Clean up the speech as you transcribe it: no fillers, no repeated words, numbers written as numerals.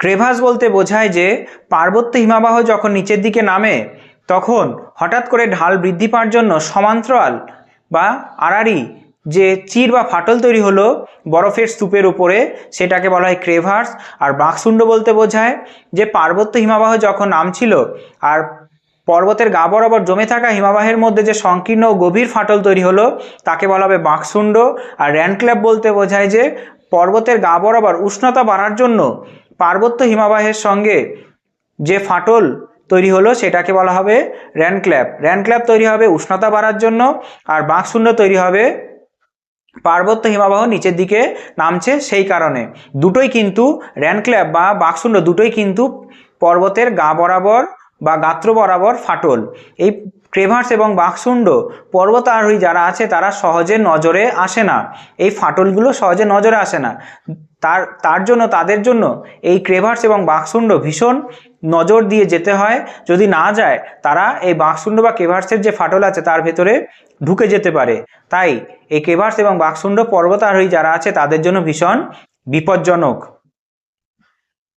Crevasse বলতে বোঝায় যে পার্বত্য হিমবাহ যখন নিচের দিকে নামে তখন হঠাৎ করে ঢাল বৃদ্ধি পাওয়ার জন্য সমান্তরাল বা আড়াআড়ি যে চির বা ফাটল তৈরি হলো বরফের স্তূপের উপরে, সেটাকে বলা হয় ক্রেভাস। আর বাকশুণ্ড বলতে বোঝায় যে পার্বত্য হিমবাহ যখন নামছিল আর পর্বতের গা বরাবর জমে থাকা হিমবাহের মধ্যে যে সংকীর্ণ ও গভীর ফাটল তৈরি হলো তাকে বলা হবে বাকশুণ্ড। আর র্যানক্ল্যাফ বলতে বোঝায় যে পর্বতের গা বরাবর উষ্ণতা বাড়ার জন্য পার্বত্য হিমবাহের সঙ্গে যে ফাটল তৈরি হলো সেটাকে বলা হবে র্যানক্ল্যাফ। র্যানক্ল্যাফ তৈরি হবে উষ্ণতা বাড়ার জন্য, আর বাকশুণ্ড তৈরি হবে পার্বত্য হিমবাহ নিচের দিকে নামছে সেই কারণে। দুটোই কিন্তু র্যানক্ল্যাফ বা বাকশুণ্ড দুটোই কিন্তু পর্বতের গা বরাবর বা গাত্র বরাবর ফাটল। এই ক্রেভাস এবং বাকশুণ্ড পর্বতারোহী যারা আছে তারা সহজে নজরে আসে না, এই ফাটলগুলো সহজে নজরে আসে না। তাদের জন্য এই ক্রেভাস এবং বাকশুণ্ড ভীষণ নজর দিয়ে যেতে হয়। যদি না যায় তারা এই বাকশুণ্ড বা ক্রেভাসের যে ফাটল আছে তার ভেতরে ঢুকে যেতে পারে। তাই এই ক্রেভাস এবং বাকশুণ্ড পর্বতারোহী যারা আছে তাদের জন্য ভীষণ বিপজ্জনক।